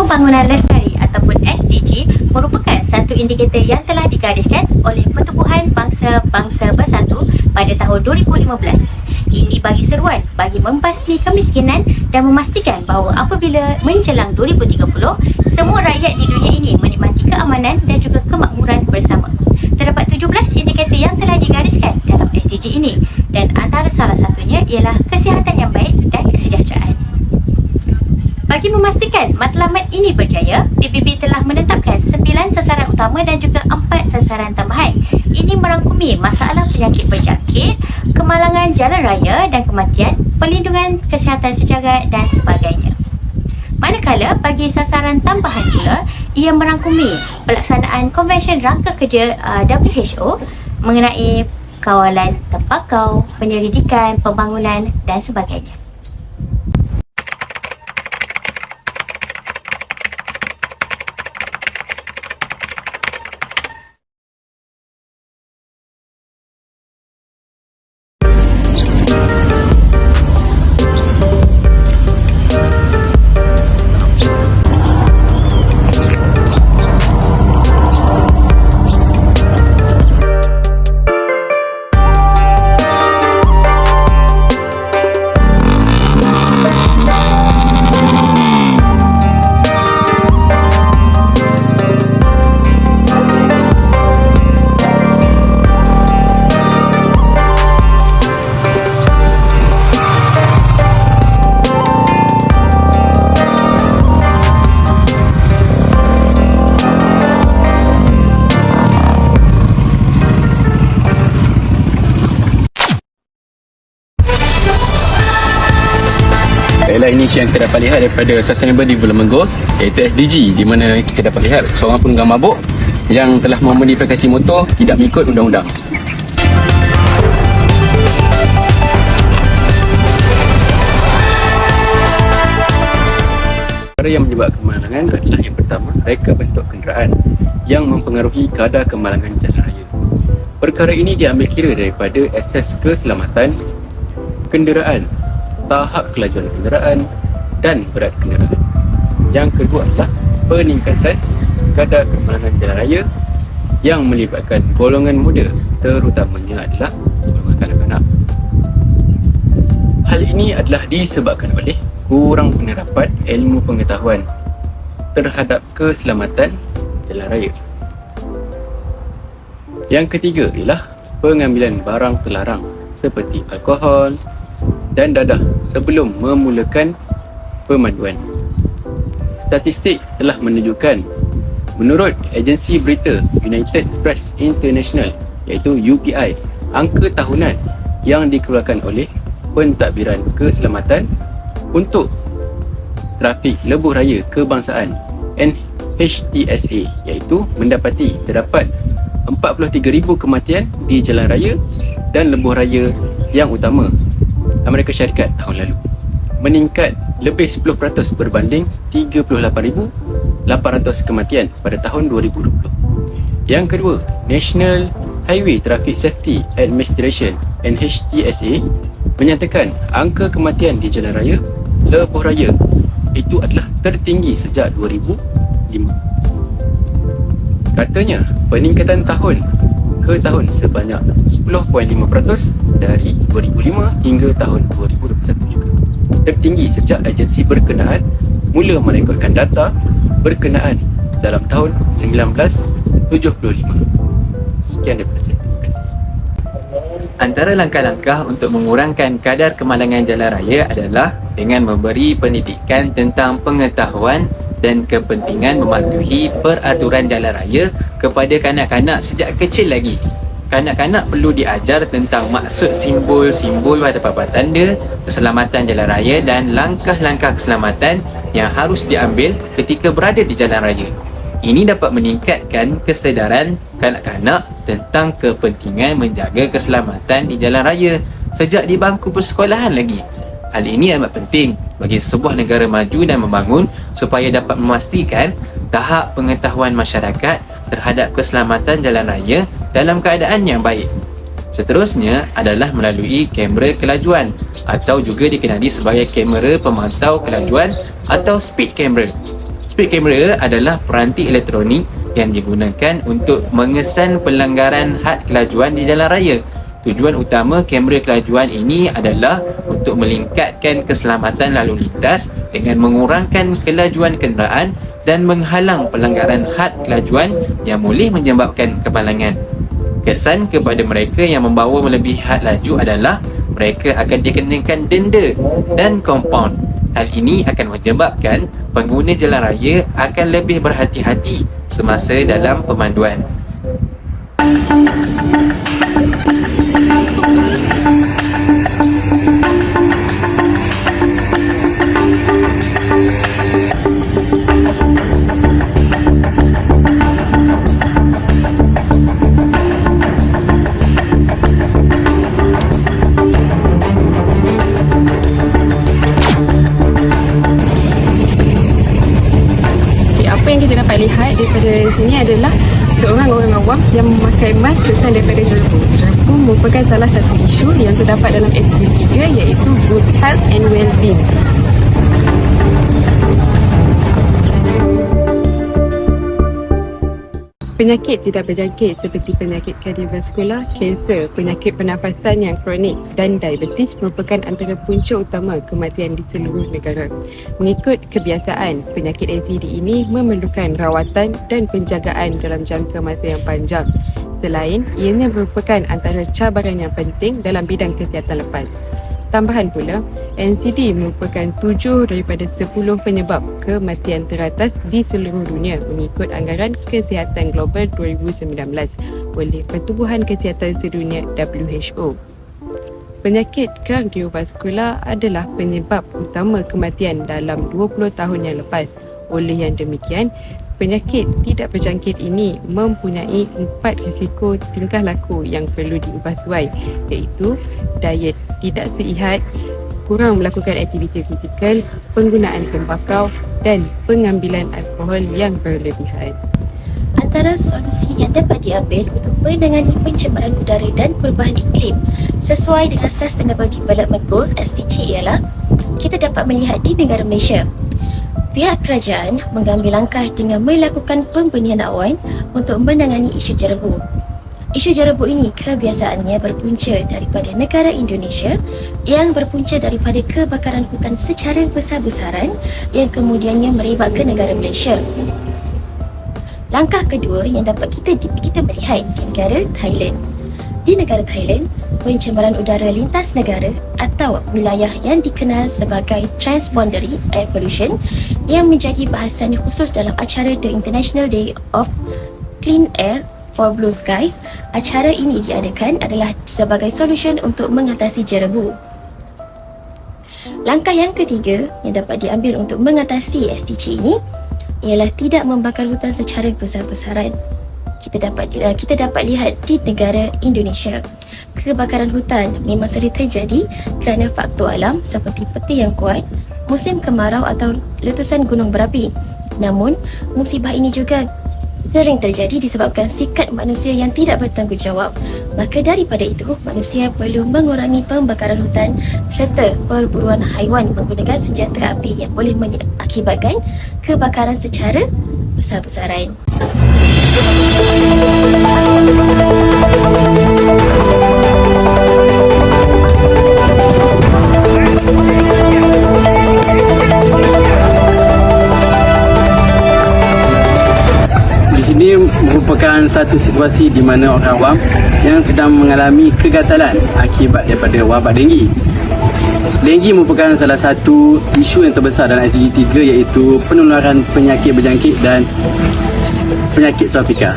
Pembangunan Lestari ataupun SDG merupakan satu indikator yang telah digariskan oleh Pertubuhan Bangsa-Bangsa Bersatu pada tahun 2015. Ini bagi seruan bagi membasmi kemiskinan dan memastikan bahawa apabila menjelang 2030, semua rakyat di dunia ini menikmati keamanan dan juga kemakmuran bersama. Terdapat 17 indikator yang telah digariskan dalam SDG ini dan antara salah satunya ialah kesihatan yang baik dan kesejahteraan. Bagi memastikan matlamat ini berjaya, PBB telah menetapkan 9 sasaran utama dan juga 4 sasaran tambahan. Ini merangkumi masalah penyakit berjangkit, kemalangan jalan raya dan kematian, perlindungan kesihatan sejagat dan sebagainya. Manakala bagi sasaran tambahan pula, ia merangkumi pelaksanaan Konvensyen Rangka Kerja WHO mengenai kawalan tembakau, penyelidikan, pembangunan dan sebagainya. Ialah inisiatif yang kita dapat lihat daripada Sustainable Development Goals, iaitu SDG, di mana kita dapat lihat seorang penunggang mabuk yang telah memodifikasi motor tidak mengikut undang-undang. Perkara yang menyebabkan kemalangan adalah yang pertama, reka bentuk kenderaan yang mempengaruhi kadar kemalangan jalan raya. Perkara ini diambil kira daripada asas keselamatan kenderaan, tahap kelajuan kenderaan dan berat kenderaan. Yang kedua adalah peningkatan kadar kemalangan jalan raya yang melibatkan golongan muda, terutamanya adalah golongan kanak-kanak. Hal ini adalah disebabkan oleh kurang penerapan ilmu pengetahuan terhadap keselamatan jalan raya. Yang ketiga ialah pengambilan barang terlarang seperti alkohol dan dadah sebelum memulakan pemanduan. Statistik telah menunjukkan, menurut agensi berita United Press International iaitu UPI, angka tahunan yang dikeluarkan oleh Pentadbiran Keselamatan untuk Trafik Lebuh Raya Kebangsaan NHTSA iaitu mendapati terdapat 43,000 kematian di jalan raya dan lebuh raya yang utama Amerika Syarikat tahun lalu, meningkat lebih 10% berbanding 38,800 kematian pada tahun 2020. Yang kedua, National Highway Traffic Safety Administration NHTSA menyatakan angka kematian di jalan raya lebuh raya itu adalah tertinggi sejak 2005. Katanya, peningkatan tahun ke tahun sebanyak 10.5% dari 2005 hingga tahun 2021 juga. Tertinggi sejak agensi berkenaan mula merekodkan data berkenaan dalam tahun 1975. Sekian daripada saya. Terima kasih. Antara langkah-langkah untuk mengurangkan kadar kemalangan jalan raya adalah dengan memberi pendidikan tentang pengetahuan dan kepentingan mematuhi peraturan jalan raya kepada kanak-kanak sejak kecil lagi. Kanak-kanak perlu diajar tentang maksud simbol-simbol pada papan tanda, keselamatan jalan raya dan langkah-langkah keselamatan yang harus diambil ketika berada di jalan raya. Ini dapat meningkatkan kesedaran kanak-kanak tentang kepentingan menjaga keselamatan di jalan raya sejak di bangku persekolahan lagi. Hal ini amat penting bagi sebuah negara maju dan membangun supaya dapat memastikan tahap pengetahuan masyarakat terhadap keselamatan jalan raya dalam keadaan yang baik. Seterusnya adalah melalui kamera kelajuan atau juga dikenali sebagai kamera pemantau kelajuan atau speed camera. Speed camera adalah peranti elektronik yang digunakan untuk mengesan pelanggaran had kelajuan di jalan raya. Tujuan utama kamera kelajuan ini adalah untuk meningkatkan keselamatan lalu lintas dengan mengurangkan kelajuan kenderaan dan menghalang pelanggaran had kelajuan yang boleh menyebabkan kemalangan. Kesan kepada mereka yang membawa melebihi had laju adalah mereka akan dikenakan denda dan kompaun. Hal ini akan menyebabkan pengguna jalan raya akan lebih berhati-hati semasa dalam pemanduan. Apa yang kita dapat lihat daripada sini adalah seorang orang awam yang memakai mask kesan daripada Jerbu. Jerbu merupakan salah satu isu yang terdapat dalam SDG 3 iaitu Good Health and Wellbeing. Penyakit tidak berjangkit seperti penyakit kardiovaskular, kanser, penyakit pernafasan yang kronik dan diabetes merupakan antara punca utama kematian di seluruh negara. Mengikut kebiasaan, penyakit NCD ini memerlukan rawatan dan penjagaan dalam jangka masa yang panjang. Selain, ianya merupakan antara cabaran yang penting dalam bidang kesihatan lepas. Tambahan pula, NCD merupakan 7 daripada 10 penyebab kematian teratas di seluruh dunia mengikut Anggaran Kesihatan Global 2019 oleh Pertubuhan Kesihatan Sedunia WHO. Penyakit kardiovaskular adalah penyebab utama kematian dalam 20 tahun yang lepas. Oleh yang demikian, penyakit tidak berjangkit ini mempunyai 4 risiko tingkah laku yang perlu diubahsuai, iaitu diet tidak sihat, kurang melakukan aktiviti fizikal, penggunaan tembakau dan pengambilan alkohol yang berlebihan. Antara solusi yang dapat diambil untuk menangani pencemaran udara dan perubahan iklim sesuai dengan Sustainable Development Goals SDG ialah kita dapat melihat di negara Malaysia. Pihak kerajaan mengambil langkah dengan melakukan pembenihan awan untuk menangani isu jerebu. Isu jerebu ini kebiasaannya berpunca daripada negara Indonesia yang berpunca daripada kebakaran hutan secara besar-besaran yang kemudiannya merebak ke negara Malaysia. Langkah kedua yang dapat kita melihat di negara Thailand. Di negara Thailand, pencemaran udara lintas negara atau wilayah yang dikenal sebagai transboundary air pollution yang menjadi bahasan khusus dalam acara The International Day of Clean Air for Blue Skies. Acara ini diadakan adalah sebagai solusi untuk mengatasi jerebu. Langkah yang ketiga yang dapat diambil untuk mengatasi SDG ini ialah tidak membakar hutan secara besar-besaran. Kita dapat lihat di negara Indonesia, kebakaran hutan memang sering terjadi kerana faktor alam seperti peti yang kuat, musim kemarau atau letusan gunung berapi. Namun, musibah ini juga sering terjadi disebabkan sikap manusia yang tidak bertanggungjawab. Maka daripada itu, manusia perlu mengurangi pembakaran hutan serta perburuan haiwan menggunakan senjata api yang boleh mengakibatkan kebakaran secara besar-besaran. Di sini merupakan satu situasi di mana orang awam yang sedang mengalami kegatalan akibat daripada wabak denggi. Denggi merupakan salah satu isu yang terbesar dalam SDG 3 iaitu penularan penyakit berjangkit dan penyakit tropika.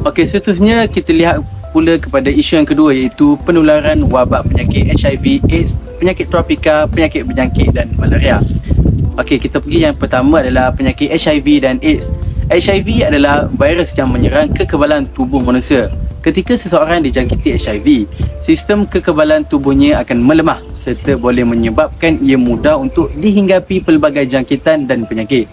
Okey, seterusnya kita lihat pula kepada isu yang kedua iaitu penularan wabak penyakit HIV, AIDS, penyakit tropika, penyakit berjangkit dan malaria. Okey, kita pergi yang pertama adalah penyakit HIV dan AIDS. HIV adalah virus yang menyerang kekebalan tubuh manusia. Ketika seseorang dijangkiti HIV, sistem kekebalan tubuhnya akan melemah serta boleh menyebabkan ia mudah untuk dihinggapi pelbagai jangkitan dan penyakit.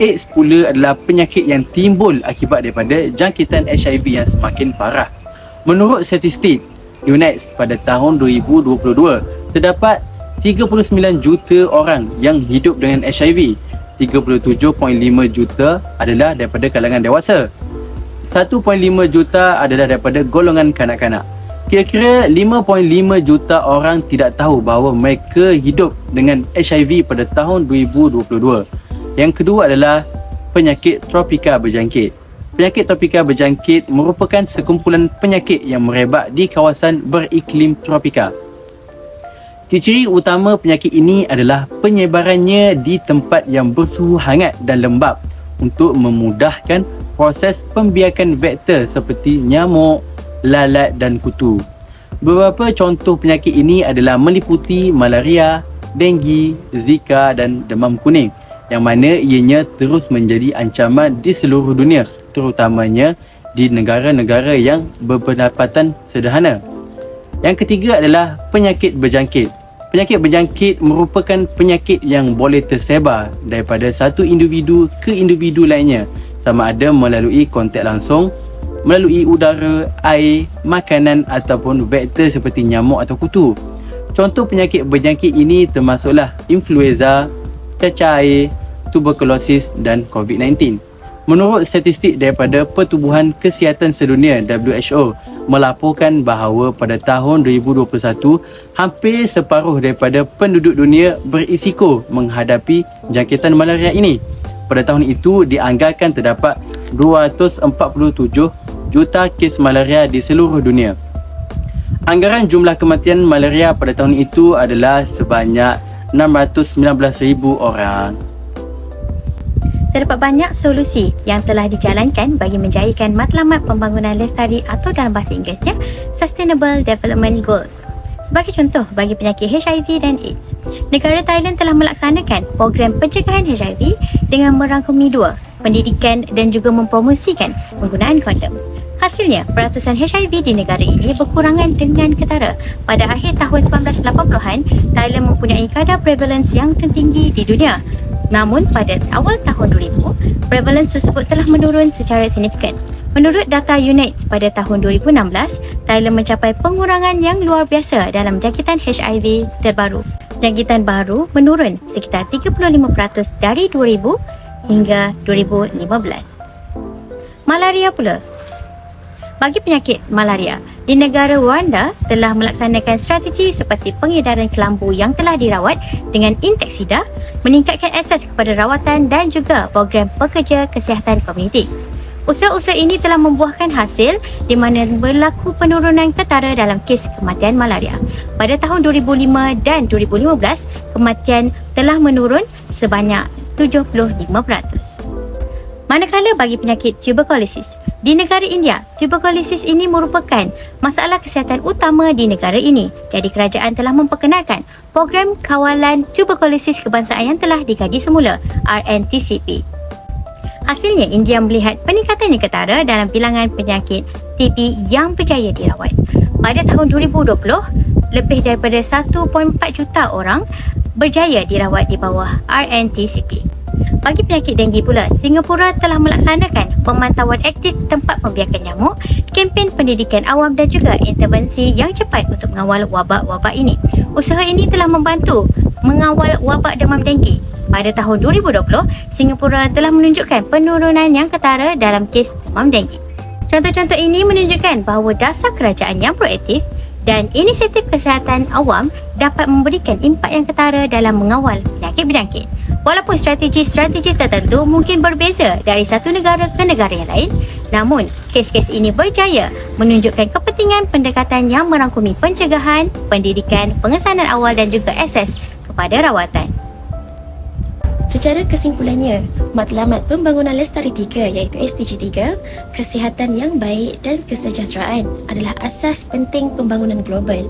AIDS pula adalah penyakit yang timbul akibat daripada jangkitan HIV yang semakin parah. Menurut statistik UNAIDS pada tahun 2022, terdapat 39 juta orang yang hidup dengan HIV. 37.5 juta adalah daripada kalangan dewasa. 1.5 juta adalah daripada golongan kanak-kanak. Kira-kira 5.5 juta orang tidak tahu bahawa mereka hidup dengan HIV pada tahun 2022. Yang kedua adalah penyakit tropika berjangkit. Penyakit tropika berjangkit merupakan sekumpulan penyakit yang merebak di kawasan beriklim tropika. Ciri-ciri utama penyakit ini adalah penyebarannya di tempat yang bersuhu hangat dan lembap untuk memudahkan proses pembiakan vektor seperti nyamuk, lalat dan kutu. Beberapa contoh penyakit ini adalah meliputi malaria, denggi, zika dan demam kuning, yang mana ianya terus menjadi ancaman di seluruh dunia, terutamanya di negara-negara yang berpendapatan sederhana. Yang ketiga adalah penyakit berjangkit. Penyakit berjangkit merupakan penyakit yang boleh tersebar daripada satu individu ke individu lainnya, sama ada melalui kontak langsung, melalui udara, air, makanan ataupun vektor seperti nyamuk atau kutu. Contoh penyakit berjangkit ini termasuklah influenza, cacar air, tuberkulosis dan COVID-19. Menurut statistik daripada Pertubuhan Kesihatan Sedunia WHO melaporkan bahawa pada tahun 2021 hampir separuh daripada penduduk dunia berisiko menghadapi jangkitan malaria ini. Pada tahun itu dianggarkan terdapat 247 juta kes malaria di seluruh dunia. Anggaran jumlah kematian malaria pada tahun itu adalah sebanyak 619,000 orang. Terdapat banyak solusi yang telah dijalankan bagi menjayakan matlamat pembangunan lestari atau dalam bahasa Inggerisnya Sustainable Development Goals. Sebagai contoh bagi penyakit HIV dan AIDS, negara Thailand telah melaksanakan program pencegahan HIV dengan merangkumi 2, pendidikan dan juga mempromosikan penggunaan kondom. Hasilnya, peratusan HIV di negara ini berkurangan dengan ketara. Pada akhir tahun 1980-an, Thailand mempunyai kadar prevalence yang tertinggi di dunia. Namun pada awal tahun 2000, prevalence tersebut telah menurun secara signifikan. Menurut data UNAIDS pada tahun 2016, Thailand mencapai pengurangan yang luar biasa dalam jangkitan HIV terbaru. Jangkitan baru menurun sekitar 35% dari 2000 hingga 2015. Malaria pula. Bagi penyakit malaria, di negara Rwanda telah melaksanakan strategi seperti pengedaran kelambu yang telah dirawat dengan inseksida, meningkatkan akses kepada rawatan dan juga program pekerja kesihatan komuniti. Usaha-usaha ini telah membuahkan hasil di mana berlaku penurunan ketara dalam kes kematian malaria. Pada tahun 2005 dan 2015, kematian telah menurun sebanyak 75%. Manakala bagi penyakit tuberkulosis, di negara India, tuberkulosis ini merupakan masalah kesihatan utama di negara ini. Jadi kerajaan telah memperkenalkan program kawalan tuberkulosis kebangsaan yang telah dikaji semula, RNTCP. Hasilnya, India melihat peningkatan yang ketara dalam bilangan penyakit TB yang berjaya dirawat. Pada tahun 2020, lebih daripada 1.4 juta orang berjaya dirawat di bawah RNTCP. Bagi penyakit denggi pula, Singapura telah melaksanakan pemantauan aktif tempat pembiakan nyamuk, kempen pendidikan awam dan juga intervensi yang cepat untuk mengawal wabak-wabak ini. Usaha ini telah membantu mengawal wabak demam denggi. Pada tahun 2020, Singapura telah menunjukkan penurunan yang ketara dalam kes demam denggi. Contoh-contoh ini menunjukkan bahawa dasar kerajaan yang proaktif dan inisiatif kesihatan awam dapat memberikan impak yang ketara dalam mengawal penyakit berjangkit. Walaupun strategi-strategi tertentu mungkin berbeza dari satu negara ke negara yang lain, namun kes-kes ini berjaya menunjukkan kepentingan pendekatan yang merangkumi pencegahan, pendidikan, pengesanan awal dan juga akses kepada rawatan. Secara kesimpulannya, matlamat pembangunan lestari 3 iaitu SDG 3, kesihatan yang baik dan kesejahteraan adalah asas penting pembangunan global.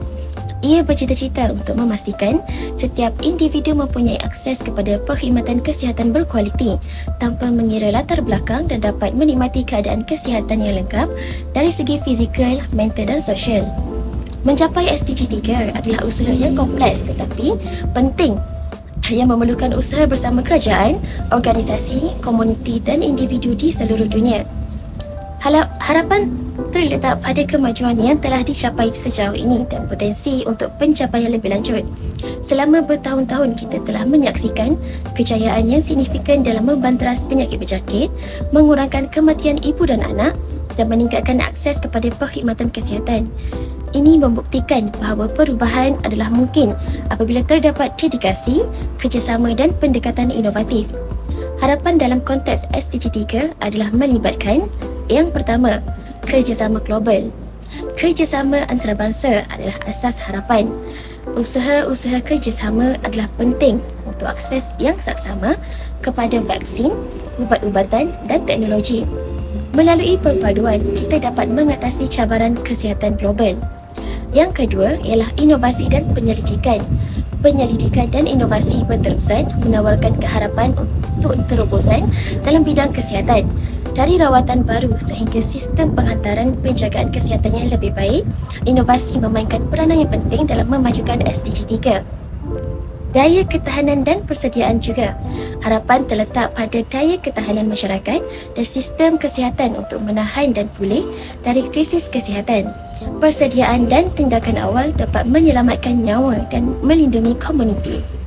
Ia bercita-cita untuk memastikan setiap individu mempunyai akses kepada perkhidmatan kesihatan berkualiti tanpa mengira latar belakang dan dapat menikmati keadaan kesihatan yang lengkap dari segi fizikal, mental dan sosial. Mencapai SDG 3 adalah usaha yang kompleks tetapi penting yang memerlukan usaha bersama kerajaan, organisasi, komuniti dan individu di seluruh dunia. Harapan terletak pada kemajuan yang telah dicapai sejauh ini dan potensi untuk pencapaian lebih lanjut. Selama bertahun-tahun kita telah menyaksikan kejayaan yang signifikan dalam membanteras penyakit berjangkit, mengurangkan kematian ibu dan anak dan meningkatkan akses kepada perkhidmatan kesihatan. Ini membuktikan bahawa perubahan adalah mungkin apabila terdapat dedikasi, kerjasama dan pendekatan inovatif. Harapan dalam konteks SDG 3 adalah melibatkan yang pertama, kerjasama global. Kerjasama antarabangsa adalah asas harapan. Usaha-usaha kerjasama adalah penting untuk akses yang saksama kepada vaksin, ubat-ubatan dan teknologi. Melalui perpaduan, kita dapat mengatasi cabaran kesihatan global. Yang kedua ialah inovasi dan penyelidikan. Penyelidikan dan inovasi berterusan menawarkan keharapan untuk terobosan dalam bidang kesihatan. Dari rawatan baru sehingga sistem penghantaran penjagaan kesihatan yang lebih baik, inovasi memainkan peranan yang penting dalam memajukan SDG 3. Daya ketahanan dan persediaan juga. Harapan terletak pada daya ketahanan masyarakat dan sistem kesihatan untuk menahan dan pulih dari krisis kesihatan. Persediaan dan tindakan awal dapat menyelamatkan nyawa dan melindungi komuniti.